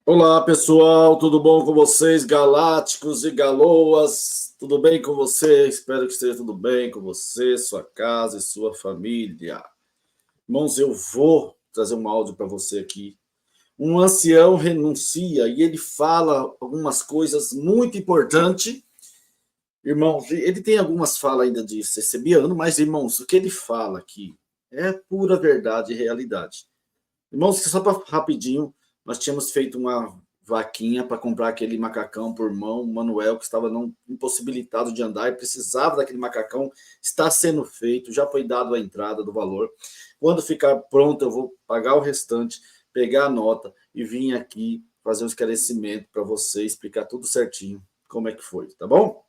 Olá, pessoal, tudo bom com vocês, galácticos e galoas? Tudo bem com você? Espero que esteja tudo bem com você, sua casa e sua família. Irmãos, eu vou trazer um áudio para você aqui. Um ancião renuncia e ele fala algumas coisas muito importantes. Irmãos, ele tem algumas falas ainda de CCBiano, mas, irmãos, o que ele fala aqui é pura verdade e realidade. Irmãos, só para rapidinho, nós tínhamos feito uma vaquinha para comprar aquele macacão por mão, o Manuel, que estava impossibilitado de andar e precisava daquele macacão, está sendo feito, já foi dado a entrada do valor. Quando ficar pronto, eu vou pagar o restante, pegar a nota e vir aqui fazer um esclarecimento para você, explicar tudo certinho como é que foi, tá bom?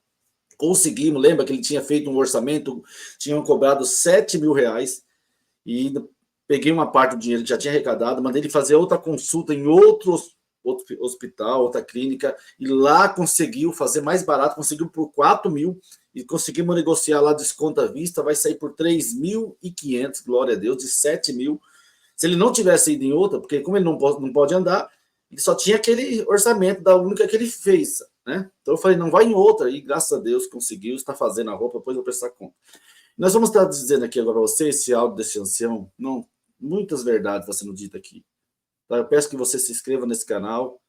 Conseguimos, lembra que ele tinha feito um orçamento, tinham cobrado R$ 7.000 e peguei uma parte do dinheiro que já tinha arrecadado, mandei ele fazer outra consulta em outro hospital, outra clínica, e lá conseguiu fazer mais barato, conseguiu por 4.000, e conseguimos negociar lá desconto à vista, vai sair por 3.500, glória a Deus, de 7.000. Se ele não tivesse ido em outra, porque como ele não pode andar, ele só tinha aquele orçamento da única que ele fez, né? Então eu falei, não vai em outra, e graças a Deus conseguiu, está fazendo a roupa, depois eu vou prestar conta. Nós vamos estar dizendo aqui agora para você, esse áudio desse ancião, não, muitas verdades estão sendo ditas aqui. Tá? Eu peço que você se inscreva nesse canal,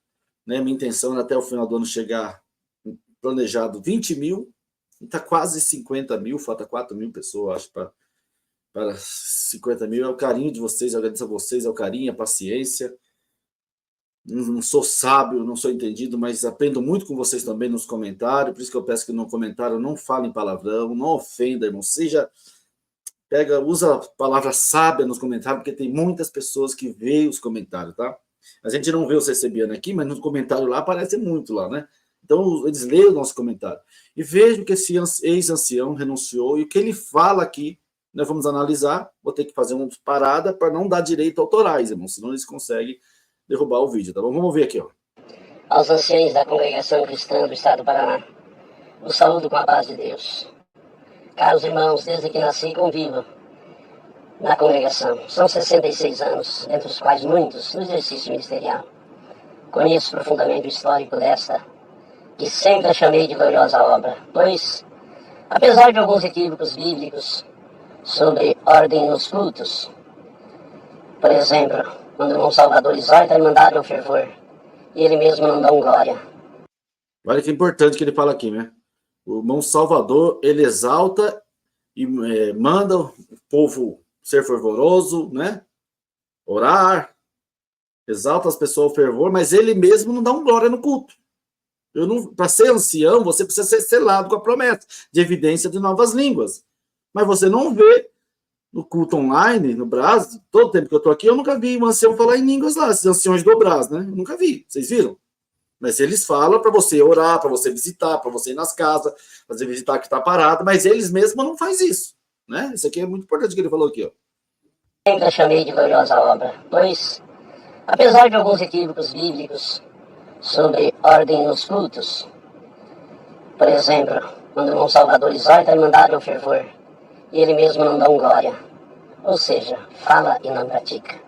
né? Minha intenção é até o final do ano chegar planejado 20.000, está quase 50.000, falta 4.000 pessoas, acho, para 50.000. É o carinho de vocês, eu agradeço a vocês, é o carinho, a paciência. Não sou sábio, não sou entendido, mas aprendo muito com vocês também nos comentários, por isso que eu peço que no comentário não falem palavrão, não ofenda, irmão, usa a palavra sábia nos comentários, porque tem muitas pessoas que veem os comentários, tá? A gente não vê o CCBiano aqui, mas nos comentários lá aparece muito lá, né? Então, eles leem o nosso comentário. E vejam que esse ex-ancião renunciou, e o que ele fala aqui, nós vamos analisar, vou ter que fazer uma parada para não dar direito autorais, irmão, senão eles conseguem derrubar o vídeo, tá bom? Vamos ver aqui, ó. Aos anciãos da Congregação Cristã do Estado do Paraná, o saúdo com a paz de Deus. Caros irmãos, desde que nasci convivo na congregação. São 66 anos, entre os quais muitos no exercício ministerial. Conheço profundamente o histórico desta, que sempre a chamei de gloriosa obra, pois, apesar de alguns equívocos bíblicos sobre ordem nos cultos, por exemplo, quando o irmão Salvador exorta a irmandade ao fervor, e ele mesmo não dá um glória. Olha que importante que ele fala aqui, né? O irmão Salvador, ele exalta e manda o povo ser fervoroso, né? Orar, exalta as pessoas ao fervor, mas ele mesmo não dá um glória no culto. Para ser ancião, você precisa ser selado com a promessa de evidência de novas línguas. Mas você não vê no culto online, no Brás, todo tempo que eu estou aqui, eu nunca vi um ancião falar em línguas lá, esses anciões do Brás, né? Eu nunca vi, vocês viram? Mas eles falam para você orar, para você visitar, para você ir nas casas, fazer visitar que está parado, mas eles mesmos não fazem isso, né? Isso aqui é muito importante que ele falou aqui, ó. Sempre a chamei de gloriosa obra, pois, apesar de alguns equívocos bíblicos sobre ordem nos cultos, por exemplo, quando o irmão Salvador exorta a irmandade ao fervor, e ele mesmo não dá um glória. Ou seja, fala e não pratica.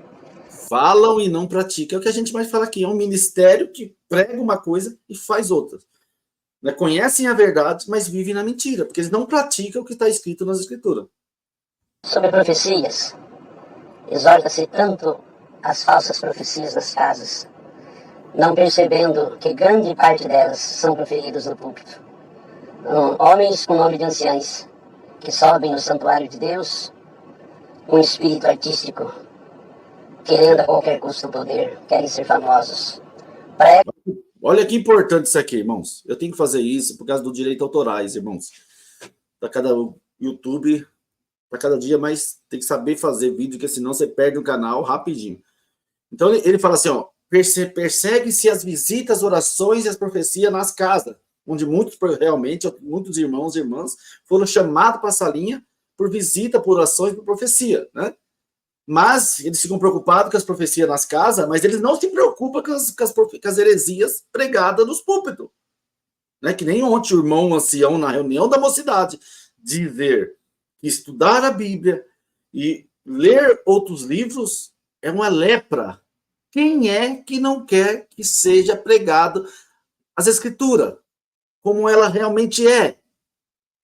Falam e não praticam. É o que a gente mais fala aqui. É um ministério que prega uma coisa e faz outra. Né? Conhecem a verdade, mas vivem na mentira, porque eles não praticam o que está escrito nas Escrituras. Sobre profecias, exorta-se tanto as falsas profecias nas casas, não percebendo que grande parte delas são proferidas no púlpito. Homens com nome de anciães, que sobem no santuário de Deus, com espírito artístico, querendo a qualquer custo o poder, querem ser famosos. Olha que importante isso aqui, irmãos. Eu tenho que fazer isso por causa do direito autorais, irmãos. Para cada YouTube, para cada dia, mas tem que saber fazer vídeo, porque senão você perde o canal rapidinho. Então ele fala assim, ó, persegue-se as visitas, orações e as profecias nas casas, onde muitos irmãos e irmãs foram chamados para essa linha por visita, por orações, por profecia, né? Mas eles ficam preocupados com as profecias nas casas, mas eles não se preocupam com as heresias pregadas nos púlpitos. Né? Que nem ontem o irmão ancião, na reunião da mocidade, dizer que estudar a Bíblia e ler outros livros é uma lepra Quem é que não quer que seja pregado as Escrituras, como ela realmente é?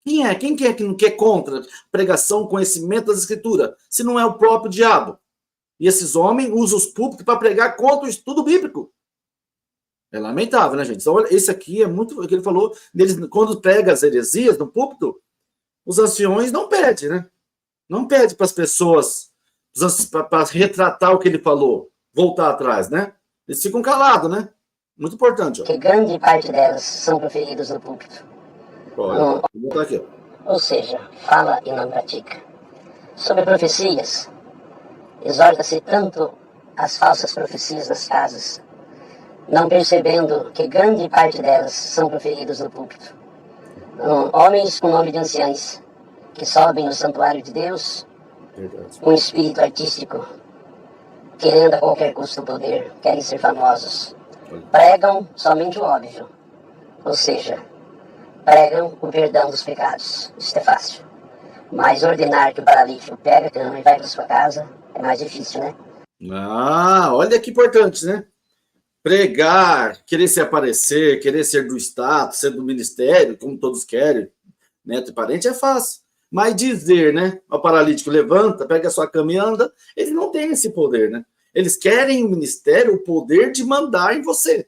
Quem é? Quem é que não quer contra pregação, conhecimento das Escrituras? Se não é o próprio diabo. E esses homens usam os púlpitos para pregar contra o estudo bíblico. É lamentável, né, gente? Então, esse aqui é muito o que ele falou. Eles, quando prega as heresias no púlpito, os anciões não pedem, né? Não pede para as pessoas para retratar o que ele falou, voltar atrás, né? Eles ficam calados, né? Muito importante. Ó. Que grande parte delas são proferidas no púlpito. Olha, vou botar aqui. Ó. Ou seja, fala e não pratica. Sobre profecias, exorta-se tanto as falsas profecias nas casas, não percebendo que grande parte delas são proferidas no púlpito. Homens com nome de anciães, que sobem no santuário de Deus, com espírito artístico, querendo a qualquer custo poder, querem ser famosos. Pregam somente o óbvio, ou seja, pregam o perdão dos pecados. Isso é fácil. Mas ordenar que o paralítico pega a cama e vai para sua casa é mais difícil, né? Ah, olha que importante, né? Pregar, querer se aparecer, querer ser do Estado, ser do ministério, como todos querem, neto e parente, é fácil. Mas dizer, né, ao paralítico, levanta, pega a sua cama e anda, eles não têm esse poder, né? Eles querem o ministério, o poder de mandar em você,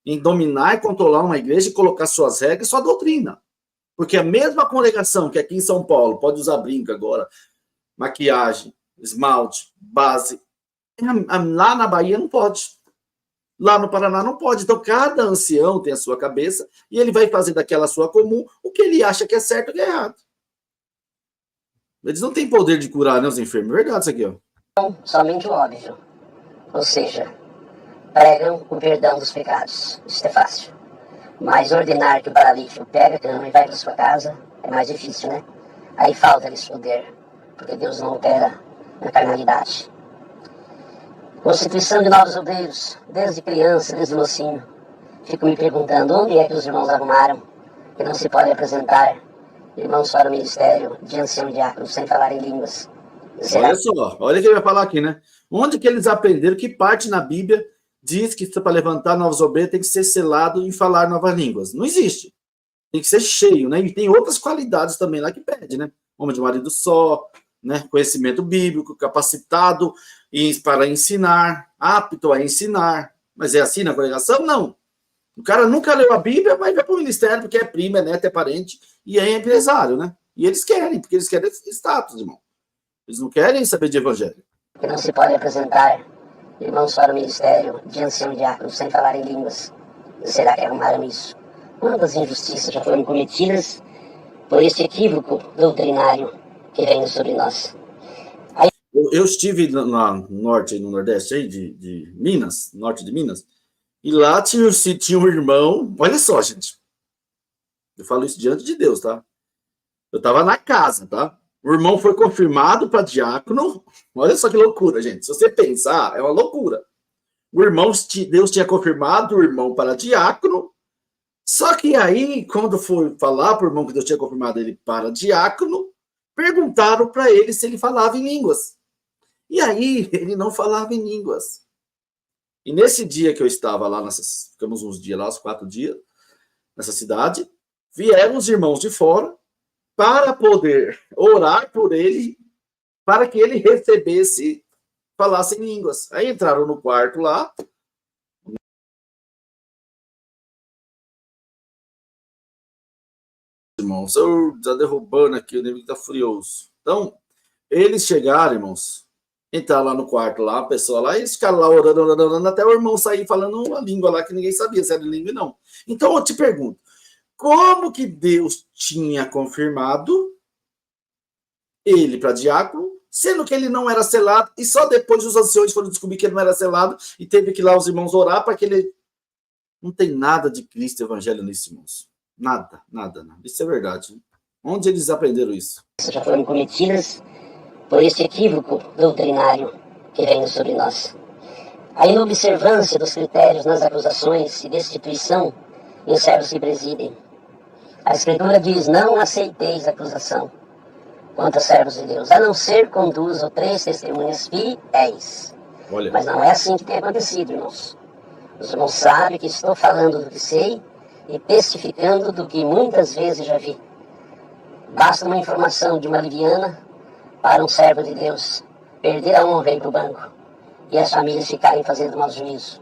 em dominar e controlar uma igreja e colocar suas regras, sua doutrina. Porque a mesma congregação que aqui em São Paulo pode usar brinco agora, maquiagem, esmalte, base, lá na Bahia não pode. Lá no Paraná não pode. Então, cada ancião tem a sua cabeça e ele vai fazer daquela sua comum o que ele acha que é certo e que é errado. Eles não têm poder de curar, né, os enfermos. É verdade isso aqui, ó. Somente o óbvio. Ou seja, pregam o perdão dos pecados. Isso é fácil. Mas ordenar que o paralítico pega a cama e vai para sua casa é mais difícil, né? Aí falta-lhes poder, porque Deus não opera na carnalidade. Constituição de novos obreiros, desde criança, desde mocinho. Fico me perguntando onde é que os irmãos arrumaram que não se pode apresentar irmãos para o ministério de ancião diácono sem falar em línguas. Olha só, olha o que ele vai falar aqui, né? Onde que eles aprenderam, que parte na Bíblia diz que para levantar novos obreiros tem que ser selado e falar novas línguas? Não existe. Tem que ser cheio, né? E tem outras qualidades também lá que pede, né? Homem de marido só, né? Conhecimento bíblico, capacitado para ensinar, apto a ensinar. Mas é assim na congregação? Não. O cara nunca leu a Bíblia, mas vai para o ministério porque é primo, é neto, é parente e é empresário, né? E eles querem, porque eles querem status, irmão. Eles não querem saber de evangelho. Que não se pode apresentar irmãos para o ministério de ancião diácono sem falar em línguas. Será que arrumaram isso? Quantas injustiças já foram cometidas por este equívoco doutrinário que vem sobre nós? Eu estive no norte, no nordeste aí de Minas, norte de Minas, e lá tinha um irmão, olha só, gente, eu falo isso diante de Deus, tá? Eu estava na casa, tá? O irmão foi confirmado para diácono, olha só que loucura, gente, se você pensar, é uma loucura. O irmão, Deus tinha confirmado o irmão para diácono, só que aí, quando foi falar para o irmão que Deus tinha confirmado ele para diácono, perguntaram para ele se ele falava em línguas. E aí, ele não falava em línguas. E nesse dia que eu estava lá, ficamos uns dias lá, uns 4 dias, nessa cidade, vieram os irmãos de fora para poder orar por ele, para que ele recebesse, falasse em línguas. Aí entraram no quarto lá, irmãos, está derrubando aqui, o inimigo está furioso. Então, eles chegaram, irmãos, entrar lá no quarto, lá, a pessoa lá, e eles ficaram lá orando, até o irmão sair falando uma língua lá que ninguém sabia se era língua ou não. Então, eu te pergunto, como que Deus tinha confirmado ele para diácono, sendo que ele não era selado, e só depois os anciões foram descobrir que ele não era selado, e teve que ir lá os irmãos orar para que ele... Não tem nada de Cristo e Evangelho nisso, irmãos. Nada, nada, nada. Isso é verdade. Onde eles aprenderam isso? Já foram cometidas por este equívoco doutrinário que vem sobre nós. A inobservância dos critérios nas acusações e destituição dos servos que presidem. A Escritura diz, não aceiteis acusação contra servos de Deus, a não ser conduz ou 3 testemunhas fiéis. Olha, Mas não é assim que tem acontecido, irmãos. Os irmãos sabem que estou falando do que sei e testificando do que muitas vezes já vi. Basta uma informação de uma leviana para um servo de Deus perder a honra e ir para o banco e as famílias ficarem fazendo mau juízo.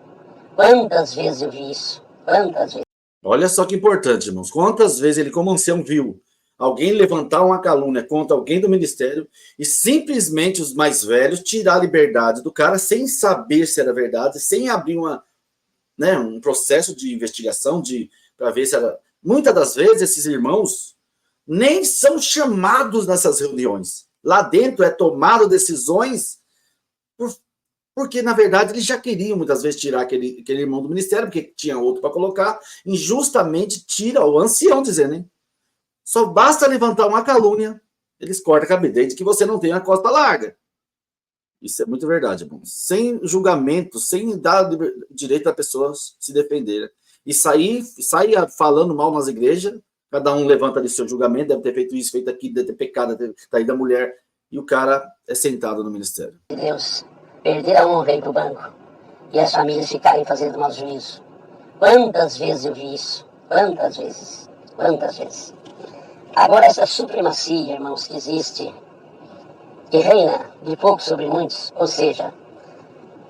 Quantas vezes eu vi isso? Quantas vezes? olha só que importante, irmãos. Quantas vezes ele, como ancião, viu alguém levantar uma calúnia contra alguém do ministério e simplesmente os mais velhos tirar a liberdade do cara sem saber se era verdade, sem abrir um processo de investigação para ver se era. Muitas das vezes esses irmãos nem são chamados nessas reuniões. Lá dentro é tomado decisões porque, na verdade, eles já queriam muitas vezes tirar aquele irmão do ministério, porque tinha outro para colocar, injustamente tira o ancião, dizendo, hein? Só basta levantar uma calúnia, eles cortam a cabeça, desde que você não tenha a costa larga. Isso é muito verdade, irmão. Sem julgamento, sem dar direito a pessoas se defenderem. E sair falando mal nas igrejas, cada um levanta ali seu julgamento, deve ter feito isso, feito aquilo, deve ter pecado, deve ter traído a mulher, e o cara é sentado no ministério. Deus perder a honra e ir para o banco e as famílias ficarem fazendo mau juízo. Quantas vezes eu vi isso? Quantas vezes? Quantas vezes? Agora, essa supremacia, irmãos, que existe, que reina de pouco sobre muitos, ou seja,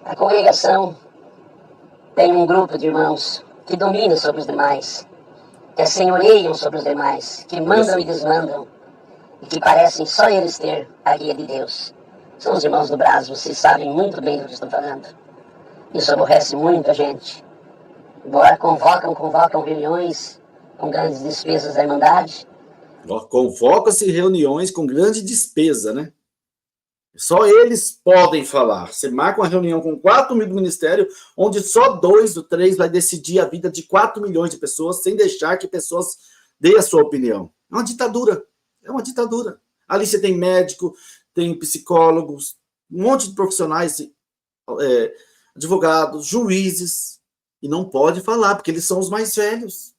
a congregação tem um grupo de irmãos que domina sobre os demais, que assenhoreiam sobre os demais, que mandam e desmandam, e que parecem só eles ter a guia de Deus. São os irmãos do Brasil, vocês sabem muito bem do que estou falando. Isso aborrece muito a gente. Embora convocam reuniões com grandes despesas da Irmandade. Convoca-se reuniões com grande despesa, né? Só eles podem falar. Você marca uma reunião com 4 mil do ministério, onde só 2 ou 3 vai decidir a vida de 4 milhões de pessoas, sem deixar que pessoas deem a sua opinião. É uma ditadura. É uma ditadura. Ali você tem médico, tem psicólogos, um monte de profissionais, advogados, juízes, e não pode falar, porque eles são os mais velhos.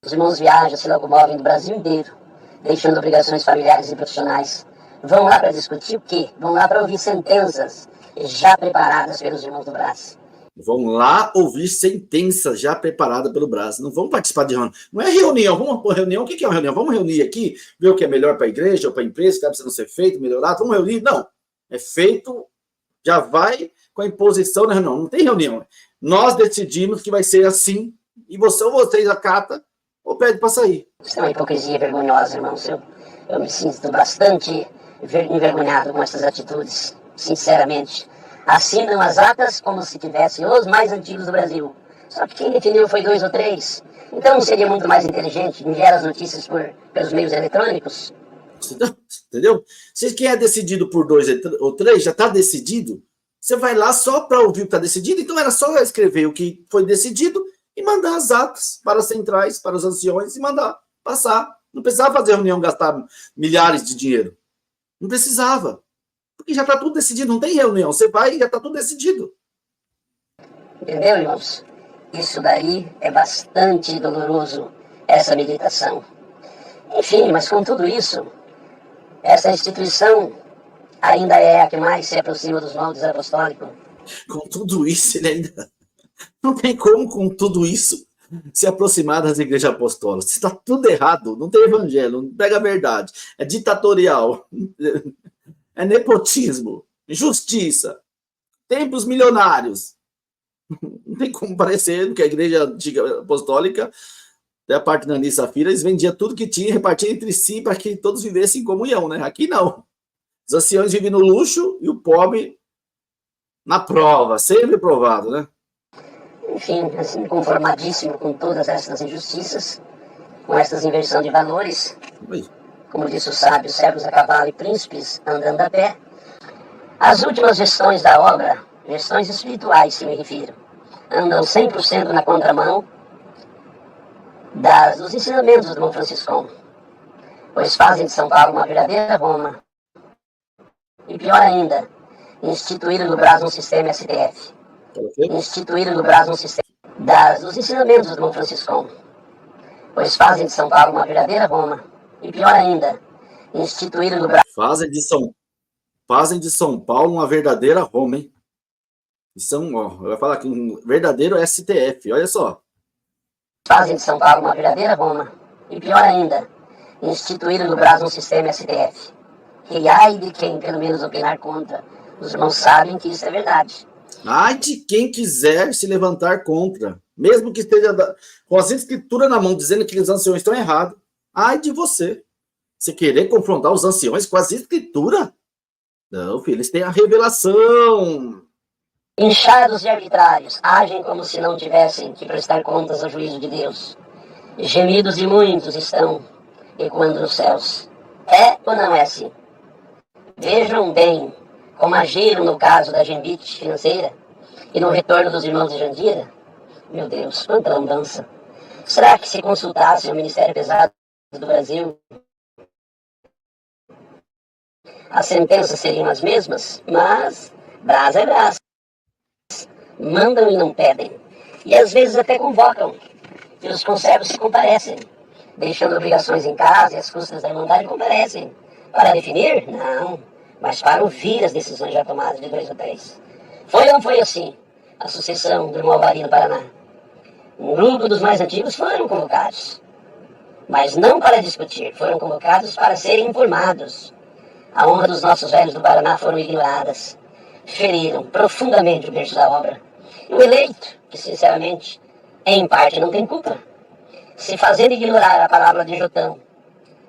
Os irmãos viajam, se locomovem do Brasil inteiro, deixando obrigações familiares e profissionais. Vão lá para discutir o quê? Vão lá para ouvir sentenças já preparadas pelos irmãos do Brasil. Vão lá ouvir sentença já preparada pelo Brasil. Não vão participar de reunião. Não é reunião. Vamos para reunião. O que é uma reunião? Vamos reunir aqui, ver o que é melhor para a igreja ou para a empresa, que precisa ser feito, melhorado. Vamos reunir? Não. É feito, já vai com a imposição na reunião. Não tem reunião. Nós decidimos que vai ser assim, e vocês acatam ou pede para sair. Isso é uma hipocrisia vergonhosa, irmãos. Eu me sinto bastante envergonhado com essas atitudes, sinceramente. Assinam as atas como se tivessem os mais antigos do Brasil. Só que quem definiu foi 2 ou 3. Então não seria muito mais inteligente enviar as notícias pelos meios eletrônicos? Entendeu? Se quem é decidido por 2 ou 3 já está decidido, você vai lá só para ouvir o que está decidido, então era só escrever o que foi decidido e mandar as atas para as centrais, para os anciões e mandar passar. Não precisava fazer reunião, gastar milhares de dinheiro. Não precisava. Porque já está tudo decidido, não tem reunião. Você vai e já está tudo decidido. Entendeu, irmãos? Isso daí é bastante doloroso, essa meditação. Enfim, mas com tudo isso, essa instituição ainda é a que mais se aproxima dos moldes apostólicos. Com tudo isso, ele ainda... Não tem como, com tudo isso, se aproximar das igrejas apostólicas. Está tudo errado, não tem evangelho, não pega a verdade. É ditatorial, é nepotismo, injustiça, templos milionários. Não tem como parecer que a igreja antiga apostólica, da parte da Nani Safira, eles vendiam tudo que tinha e repartiam entre si para que todos vivessem em comunhão, né? Aqui não. Os anciões vivem no luxo e o pobre na prova, sempre provado, né? Enfim, assim, conformadíssimo com todas essas injustiças, com essas inversão de valores, como disse o sábio, servos a cavalo e príncipes andando a pé, as últimas gestões da obra, gestões espirituais se me refiro, andam 100% na contramão dos ensinamentos do irmão Franciscão, pois fazem de São Paulo uma verdadeira Roma. E pior ainda, instituíram no Brasil um sistema STF. Instituíram no Brasil um sistema dos ensinamentos do irmão Franciscão, pois fazem de São Paulo uma verdadeira Roma. E pior ainda, instituíram no Brasil... Fazem de São Paulo uma verdadeira Roma, hein? São, ó, eu vou falar aqui, um verdadeiro STF, olha só. Fazem de São Paulo uma verdadeira Roma. E pior ainda, instituíram no Brasil um sistema STF. E ai de quem, pelo menos, opinar contra. Os irmãos sabem que isso é verdade. Ai de quem quiser se levantar contra, mesmo que esteja com a escritura na mão, dizendo que os anciões estão errados. Ai de você. Você querer confrontar os anciões com as escrituras? Não, filho, eles têm a revelação. Inchados e arbitrários, agem como se não tivessem que prestar contas ao juízo de Deus. Gemidos de muitos estão ecoando nos céus. É ou não é assim? Vejam bem como agiram no caso da Gembit financeira e no retorno dos irmãos de Jandira. Meu Deus, quanta lambança. Será que se consultassem o Ministério Pesado do Brasil, as sentenças seriam as mesmas? Mas brasa é brasa. Mandam e não pedem. E às vezes até convocam. E os conservos se comparecem, deixando obrigações em casa e as custas da Irmandade comparecem. Para definir? Não. Mas para ouvir as decisões já tomadas de 2 a 3. Foi ou não foi assim a sucessão do irmão Alvari no Paraná? Um grupo dos mais antigos foram convocados. Mas não para discutir, foram convocados para serem informados. A honra dos nossos velhos do Paraná foram ignoradas. Feriram profundamente o berço da obra. E o eleito, que sinceramente, em parte não tem culpa, se fazendo ignorar a palavra de Jotão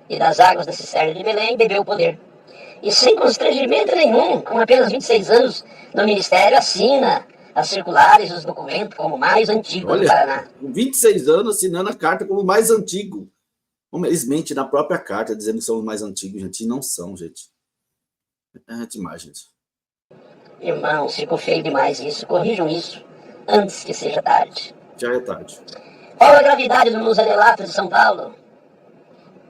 e das águas da cisterna de Belém, bebeu o poder. E sem constrangimento nenhum, com apenas 26 anos no ministério, assina as circulares e os documentos como o mais antigo do Paraná. Com 26 anos, assinando a carta como o mais antigo. Eles mentem na própria carta, dizendo que são os mais antigos, gente, e não são, gente. É demais, gente. Irmãos, ficou feio demais isso. Corrijam isso antes que seja tarde. Já é tarde. Qual a gravidade do Zanelato de São Paulo?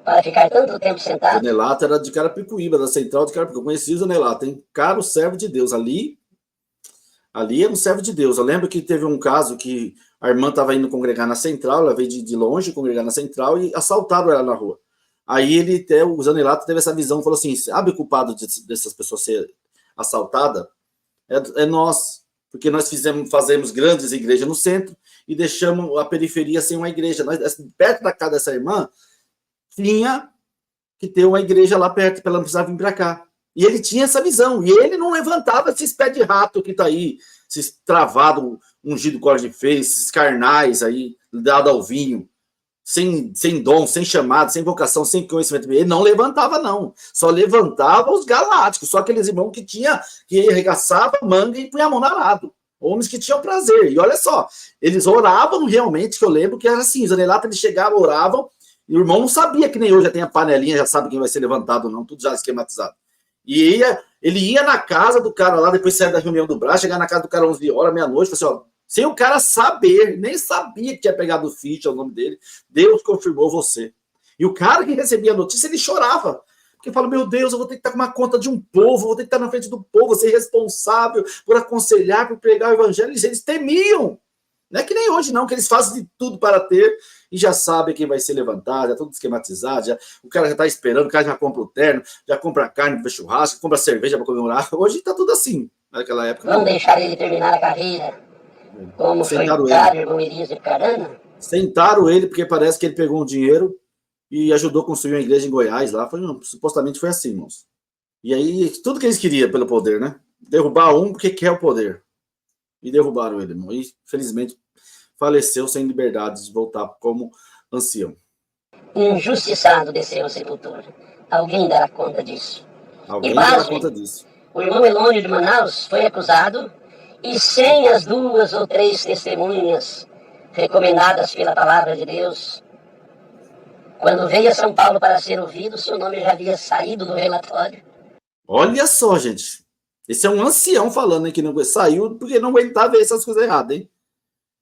Para ficar tanto tempo sentado? O Zanelato era de Carapicuíba, da central de Carapicuíba. Eu conheci o Zanelato, hein? Caro servo de Deus. Ali é um servo de Deus. Eu lembro que teve um caso que a irmã estava indo congregar na central, ela veio de longe congregar na central e assaltaram ela na rua. Aí o Zanelato teve essa visão, falou assim, sabe o culpado dessas pessoas ser assaltadas? É nós, porque nós fazemos grandes igrejas no centro e deixamos a periferia sem uma igreja. Perto da casa dessa irmã, tinha que ter uma igreja lá perto, para ela não precisar vir para cá. E ele tinha essa visão, e ele não levantava esses pés de rato que está aí, esses travado, ungido cor de fez, esses carnais aí, dado ao vinho, sem dom, sem chamado, sem vocação, sem conhecimento. Ele não levantava, não. Só levantava os galácticos, só aqueles irmãos que arregaçava a manga e punha a mão no arado. Homens que tinham prazer. E olha só, eles oravam realmente, que eu lembro que era assim, os Zanelato, eles chegavam, oravam, e o irmão não sabia que nem hoje já tem a panelinha, já sabe quem vai ser levantado ou não, tudo já esquematizado. E ele ia na casa do cara lá, depois saia da reunião do braço, chegar na casa do cara 11 horas, meia-noite, falou assim, ó, sem o cara saber, nem sabia que tinha pegado o ficha, o nome dele, Deus confirmou você. E o cara que recebia a notícia, ele chorava. Porque fala, meu Deus, eu vou ter que estar com uma conta de um povo, vou ter que estar na frente do povo, ser responsável por aconselhar, por pregar o evangelho. Eles temiam. Não é que nem hoje, não, que eles fazem de tudo para ter e já sabem quem vai ser levantado, já tudo esquematizado, o cara já está esperando, o cara já compra o terno, já compra a carne para churrasco, compra cerveja para comemorar. Hoje está tudo assim. Naquela época. Vamos deixar ele terminar a carreira. Como sentaram foi o irmão Elias de Carana? Sentaram ele porque parece que ele pegou um dinheiro e ajudou a construir uma igreja em Goiás lá. Supostamente foi assim, irmãos. E aí, tudo que eles queriam pelo poder, né? Derrubar um porque quer o poder. E derrubaram ele, irmão. E, felizmente, faleceu sem liberdade de voltar como ancião. Injustiçado desceu à sepultura. Alguém dará conta disso. Alguém dará conta disso. O irmão Elônio de Manaus foi acusado e sem as 2 ou 3 testemunhas recomendadas pela palavra de Deus, quando veio a São Paulo para ser ouvido, seu nome já havia saído do relatório. Olha só, gente. Esse é um ancião falando que não saiu porque não aguentava ver essas coisas erradas, hein?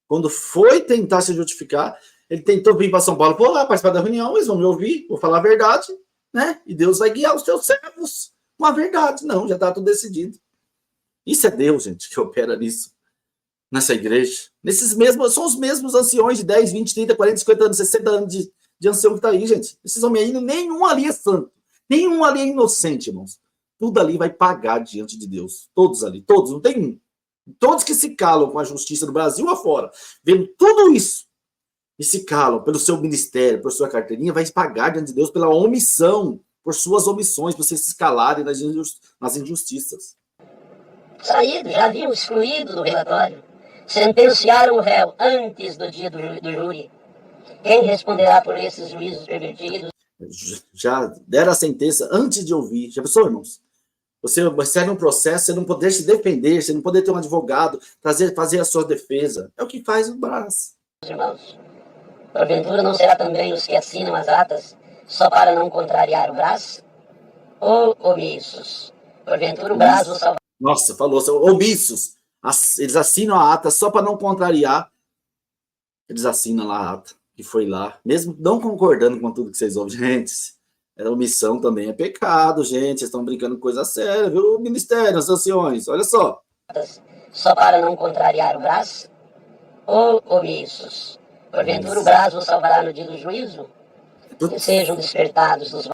Quando foi tentar se justificar, ele tentou vir para São Paulo, vou lá participar da reunião, eles vão me ouvir, vou falar a verdade, né? E Deus vai guiar os seus servos com a verdade. Não, já está tudo decidido. Isso é Deus, gente, que opera nisso. Nessa igreja. São os mesmos anciões de 10, 20, 30, 40, 50 anos, 60 anos de ancião que está aí, gente. Esses homens aí, nenhum ali é santo. Nenhum ali é inocente, irmãos. Tudo ali vai pagar diante de Deus. Todos ali, todos, não tem um. Todos que se calam com a justiça do Brasil afora, vendo tudo isso, e se calam pelo seu ministério, por sua carteirinha, vai pagar diante de Deus pela omissão, por suas omissões, por vocês se calarem nas injustiças. Saído, já haviam excluído do relatório. Sentenciaram o réu antes do dia do júri. Quem responderá por esses juízos pervertidos? Já deram a sentença antes de ouvir. Já pensou, irmãos? Você recebe um processo, você não poder se defender, você não poder ter um advogado, fazer a sua defesa. É o que faz o Brás. Irmãos, porventura não será também os que assinam as atas só para não contrariar o Brás? Ou omissos? Porventura o Brás vos salvará. Nossa, falou, são omissos. Eles assinam a ata só para não contrariar. Eles assinam lá a ata, que foi lá, mesmo não concordando com tudo que vocês ouvem. Gente, omissão também é pecado, gente. Vocês estão brincando com coisa séria, viu? O Ministério, as anciões, olha só. Só para não contrariar o Brás? Ou omissos? Porventura o Brás vos salvará no dia do juízo? Que sejam despertados dos...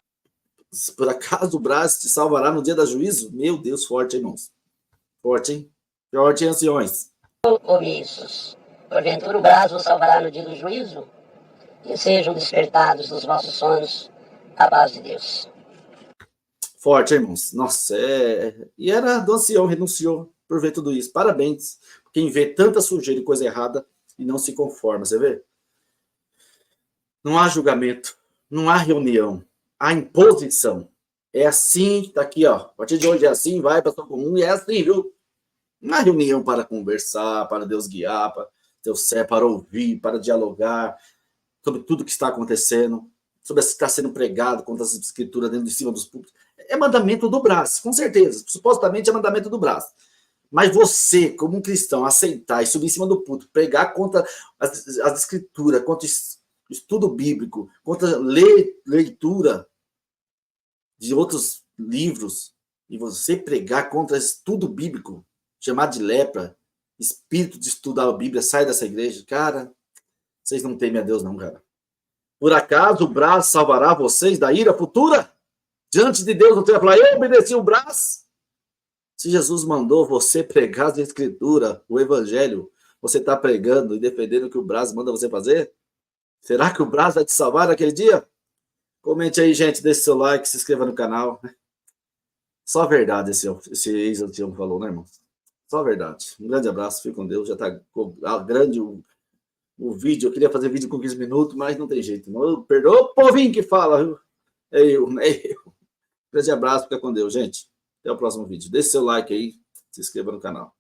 Por acaso o Brás te salvará no dia do juízo? Meu Deus, forte, irmãos. Forte, hein? Forte, hein, anciões? Ou omissos? Porventura o Brás vos salvará no dia do juízo? Que sejam despertados dos vossos sonhos a paz de Deus. Forte, irmãos. Nossa, E era do ancião, renunciou por ver tudo isso. Parabéns. Quem vê tanta sujeira e coisa errada e não se conforma, você vê? Não há julgamento, não há reunião, há imposição. É assim, tá aqui, ó. A partir de hoje é assim, vai para a comum e é assim, viu? Não há reunião para conversar, para Deus guiar, para Deus ser, para ouvir, para dialogar sobre tudo que está acontecendo, sobre o que está sendo pregado contra as escrituras dentro de cima dos púlpitos. É mandamento do Brás, com certeza. Supostamente é mandamento do Brás. Mas você, como um cristão, aceitar e subir em cima do púlpito, pregar contra as escrituras, contra estudo bíblico, contra leitura de outros livros, e você pregar contra estudo bíblico, chamado de lepra, espírito de estudar a Bíblia, sai dessa igreja, cara, vocês não temem a Deus não, cara. Por acaso o Brás salvará vocês da ira futura? Diante de Deus, você vai falar, eu obedeci o Brás? Se Jesus mandou você pregar a escritura, o evangelho, você está pregando e defendendo o que o Brás manda você fazer? Será que o Brás vai te salvar naquele dia? Comente aí, gente, deixe seu like, se inscreva no canal. Só a verdade esse ex-ancião falou, né, irmão? Só a verdade. Um grande abraço, fique com Deus. Já está grande o vídeo. Eu queria fazer vídeo com 15 minutos, mas não tem jeito. Perdoa o povinho que fala, viu? É eu. Grande abraço, fica com Deus, gente. Até o próximo vídeo. Deixe seu like aí, se inscreva no canal.